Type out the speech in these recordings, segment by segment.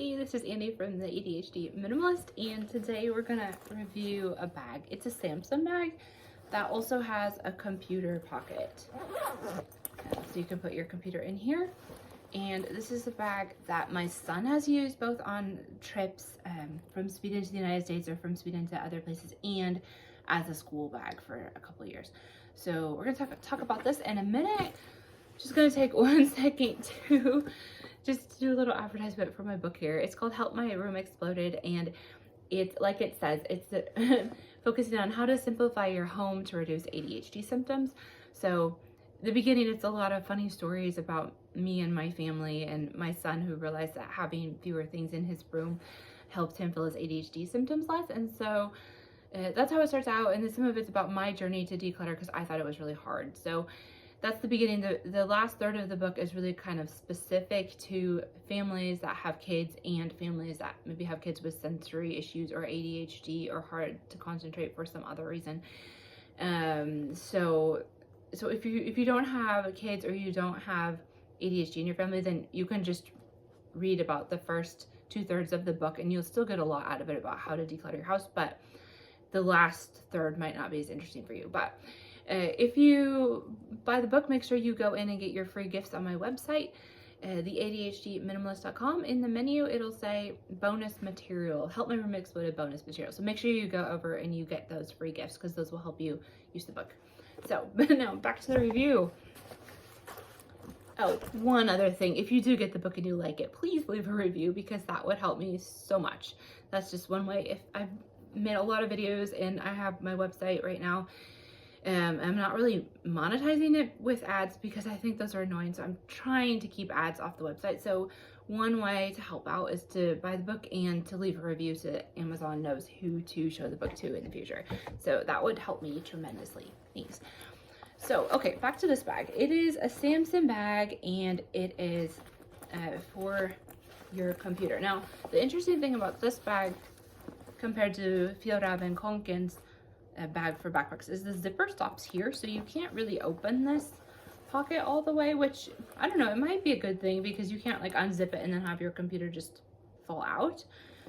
Hey, this is Andy from the ADHD Minimalist, and today we're gonna review a bag. It's a Samsung bag that also has a computer pocket. So you can put your computer in here. And this is a bag that my son has used both on trips from Sweden to the United States or from Sweden to other places, and as a school bag for a couple of years. So we're gonna talk about this in a minute. Just gonna take 1 second to just do a little advertisement for my book here. It's called Help My Room Exploded, and it's like it says, it's focusing on how to simplify your home to reduce ADHD symptoms. So the beginning, it's a lot of funny stories about me and my family and my son, who realized that having fewer things in his room helped him feel his ADHD symptoms less. And so that's how it starts out. And then some of it's about my journey to declutter, because I thought it was really hard. So that's the beginning. The last third of the book is really kind of specific to families that have kids and families that maybe have kids with sensory issues or ADHD or hard to concentrate for some other reason. So if you don't have kids or you don't have ADHD in your family, then you can just read about the first 2/3 of the book and you'll still get a lot out of it about how to declutter your house, but the last third might not be as interesting for you. But if you buy the book, make sure you go in and get your free gifts on my website, the ADHDminimalist.com. In the menu, it'll say bonus material, Help My Room Exploded bonus material. So make sure you go over and you get those free gifts, because those will help you use the book. So now back to the review. Oh, one other thing, if you do get the book and you like it, please leave a review, because that would help me so much. That's just one way. If I've made a lot of videos and I have my website right now, I'm not really monetizing it with ads because I think those are annoying. So I'm trying to keep ads off the website. So one way to help out is to buy the book and to leave a review so that Amazon knows who to show the book to in the future. So that would help me tremendously. Thanks. So, okay, back to this bag. It is a Samsung bag, and it is for your computer. Now, the interesting thing about this bag compared to Fjord and Konken's bag for backpacks is the zipper stops here, so you can't really open this pocket all the way, which I don't know, it might be a good thing because you can't like unzip it and then have your computer just fall out.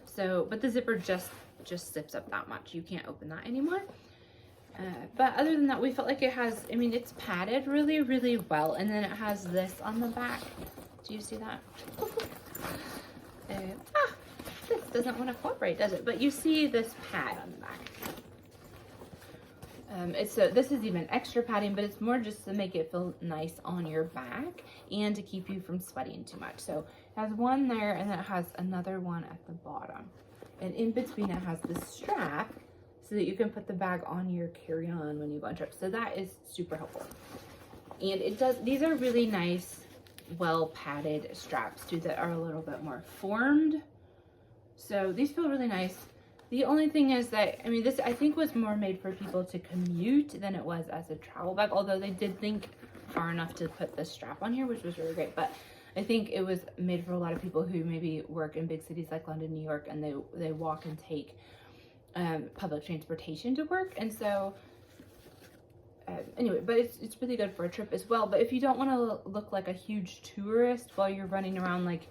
So, but the zipper just zips up that much. You can't open that anymore. But other than that, we felt like it has, I mean, it's padded really, really well. And then it has this on the back. Do you see that? This doesn't want to cooperate, does it? But you see this pad on the back. This is even extra padding, but it's more just to make it feel nice on your back and to keep you from sweating too much. So it has one there, and then it has another one at the bottom. And in between it has this strap so that you can put the bag on your carry-on when you go on trips. So that is super helpful. And these are really nice, well padded straps too, that are a little bit more formed. So these feel really nice. The only thing is that, I mean, this I think was more made for people to commute than it was as a travel bag, although they did think far enough to put the strap on here, which was really great. But I think it was made for a lot of people who maybe work in big cities like London, New York, and they walk and take public transportation to work. And so anyway, but it's really good for a trip as well. But if you don't want to look like a huge tourist while you're running around, like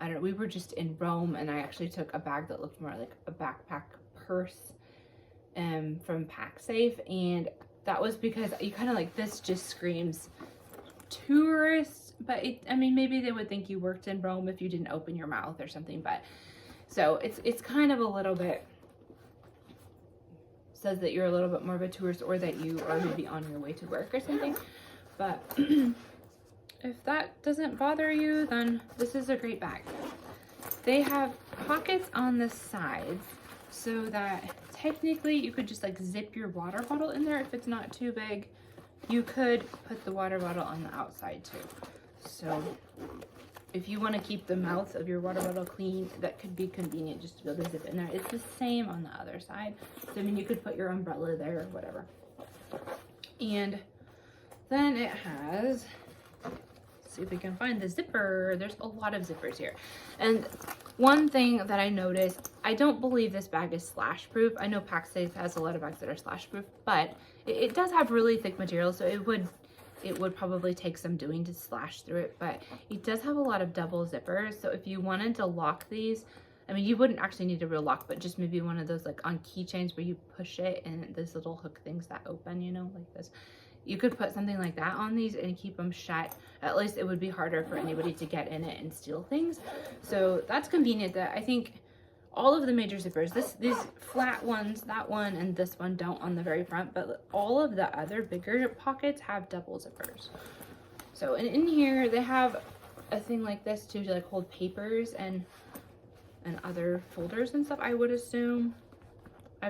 I don't know, we were just in Rome and I actually took a bag that looked more like a backpack purse from PackSafe, and that was because you kind of like, this just screams tourist, but I mean, maybe they would think you worked in Rome if you didn't open your mouth or something. But so it's kind of a little bit, says that you're a little bit more of a tourist, or that you are maybe on your way to work or something. But if that doesn't bother you, then this is a great bag. They have pockets on the sides so that technically you could just like zip your water bottle in there if it's not too big. You could put the water bottle on the outside too. So if you want to keep the mouth of your water bottle clean, that could be convenient just to be able to zip it in there. It's the same on the other side. So I mean, you could put your umbrella there or whatever. And then it has, see if we can find the zipper. There's a lot of zippers here. And one thing that I noticed, I don't believe this bag is slash proof. I know PackSafe has a lot of bags that are slash proof, but it does have really thick material, so it would it would probably take some doing to slash through it, but it does have a lot of double zippers. So if you wanted to lock these, I mean, you wouldn't actually need a real lock, but just maybe one of those like on keychains where you push it and those little hook things that open, you know, like this. You could put something like that on these and keep them shut. At least it would be harder for anybody to get in it and steal things. So that's convenient. That I think all of the major zippers, these flat ones, that one and this one don't on the very front, but all of the other bigger pockets have double zippers. So and in here they have a thing like this too, to like hold papers and other folders and stuff, I would assume.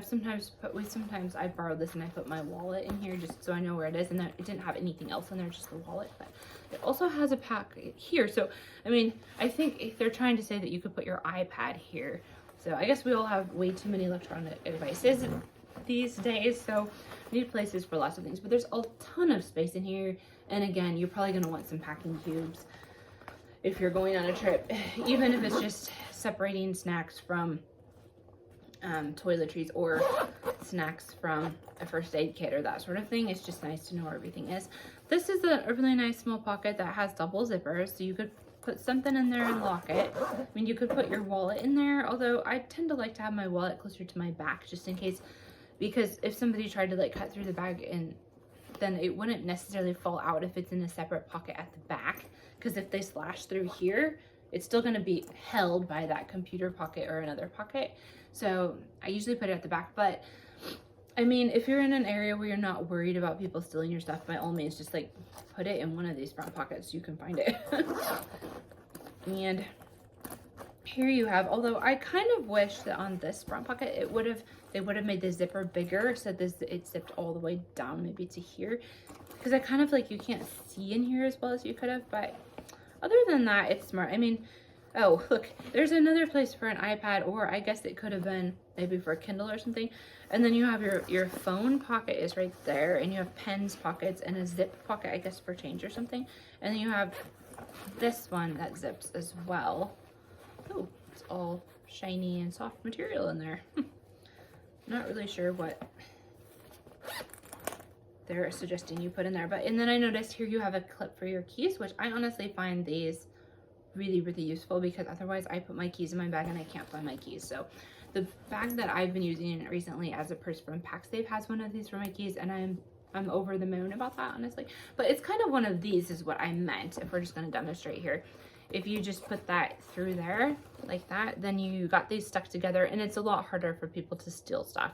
Sometimes I borrowed this and I put my wallet in here just so I know where it is, and it didn't have anything else in there, just the wallet. But it also has a pack here. So I mean, I think if they're trying to say that you could put your iPad here. So I guess we all have way too many electronic devices these days, so we need places for lots of things. But there's a ton of space in here, and again, you're probably going to want some packing cubes if you're going on a trip, even if it's just separating snacks from toiletries or snacks from a first aid kit or that sort of thing. It's just nice to know where everything is. This is a really nice small pocket that has double zippers, so you could put something in there and lock it. I mean, you could put your wallet in there, although I tend to like to have my wallet closer to my back just in case, because if somebody tried to like cut through the bag, and then it wouldn't necessarily fall out if it's in a separate pocket at the back, because if they slash through here, it's still going to be held by that computer pocket or another pocket. So I usually put it at the back. But I mean, if you're in an area where you're not worried about people stealing your stuff, by all means, just like put it in one of these front pockets. You can find it. And here you have, although I kind of wish that on this front pocket, they would have made the zipper bigger so it zipped all the way down maybe to here, because I kind of like, you can't see in here as well as you could have. But other than that, it's smart. I mean, oh, look, there's another place for an iPad, or I guess it could have been maybe for a Kindle or something. And then you have your phone pocket is right there, and you have pens pockets and a zip pocket, I guess, for change or something. And then you have this one that zips as well. Oh, it's all shiny and soft material in there. Not really sure what they're suggesting you put in there. And then I noticed here you have a clip for your keys, which I honestly find these really, really useful, because otherwise I put my keys in my bag and I can't find my keys. So the bag that I've been using recently as a purse from PackSafe has one of these for my keys, and I'm over the moon about that, honestly. But it's kind of one of these is what I meant. If we're just going to demonstrate here, if you just put that through there like that, then you got these stuck together, and it's a lot harder for people to steal stuff.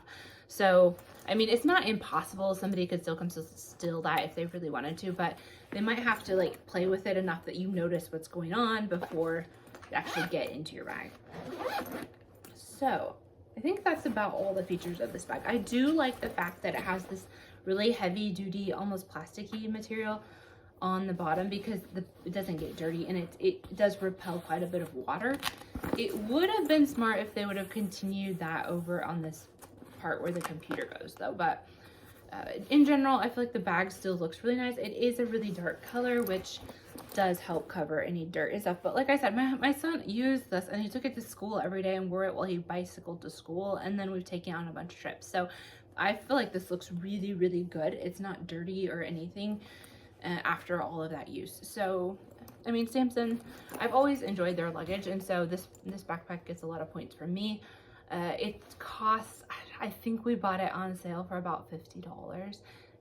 So I mean, it's not impossible. Somebody could still come to steal that if they really wanted to, but they might have to like play with it enough that you notice what's going on before you actually get into your bag. So I think that's about all the features of this bag. I do like the fact that it has this really heavy duty, almost plasticky material on the bottom, because it doesn't get dirty, and it does repel quite a bit of water. It would have been smart if they would have continued that over on this part where the computer goes though. But in general, I feel like the bag still looks really nice. It is a really dark color, which does help cover any dirt and stuff. But like I said, my son used this and he took it to school every day and wore it while he bicycled to school, and then we've taken it on a bunch of trips. So I feel like this looks really, really good. It's not dirty or anything after all of that use. So I mean, Samson, I've always enjoyed their luggage, and so this backpack gets a lot of points from me. It costs, I think we bought it on sale for about $50,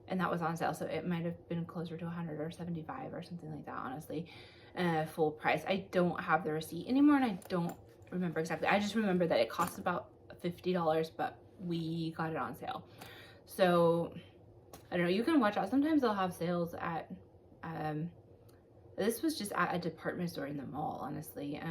and that was on sale, so it might have been closer to 100 or 75 or something like that, honestly, full price. I don't have the receipt anymore, and I don't remember exactly. I just remember that it costs about $50, but we got it on sale. So I don't know, you can watch out. Sometimes they'll have sales at this was just at a department store in the mall, honestly.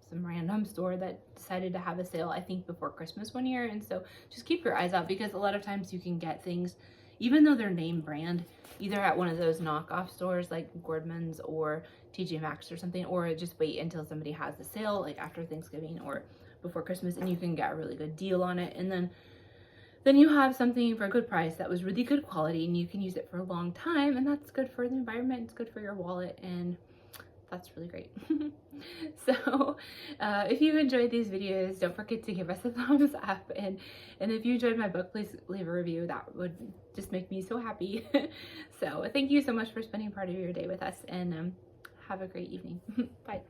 Some random store that decided to have a sale, I think, before Christmas one year. And so just keep your eyes out, because a lot of times you can get things, even though they're name brand, either at one of those knockoff stores like Gordman's or TJ Maxx or something, or just wait until somebody has the sale, like after Thanksgiving or before Christmas, and you can get a really good deal on it. And then you have something for a good price that was really good quality, and you can use it for a long time, and that's good for the environment, it's good for your wallet, and that's really great. So if you enjoyed these videos, don't forget to give us a thumbs up, and if you enjoyed my book, please leave a review. That would just make me so happy. So thank you so much for spending part of your day with us, and have a great evening. Bye.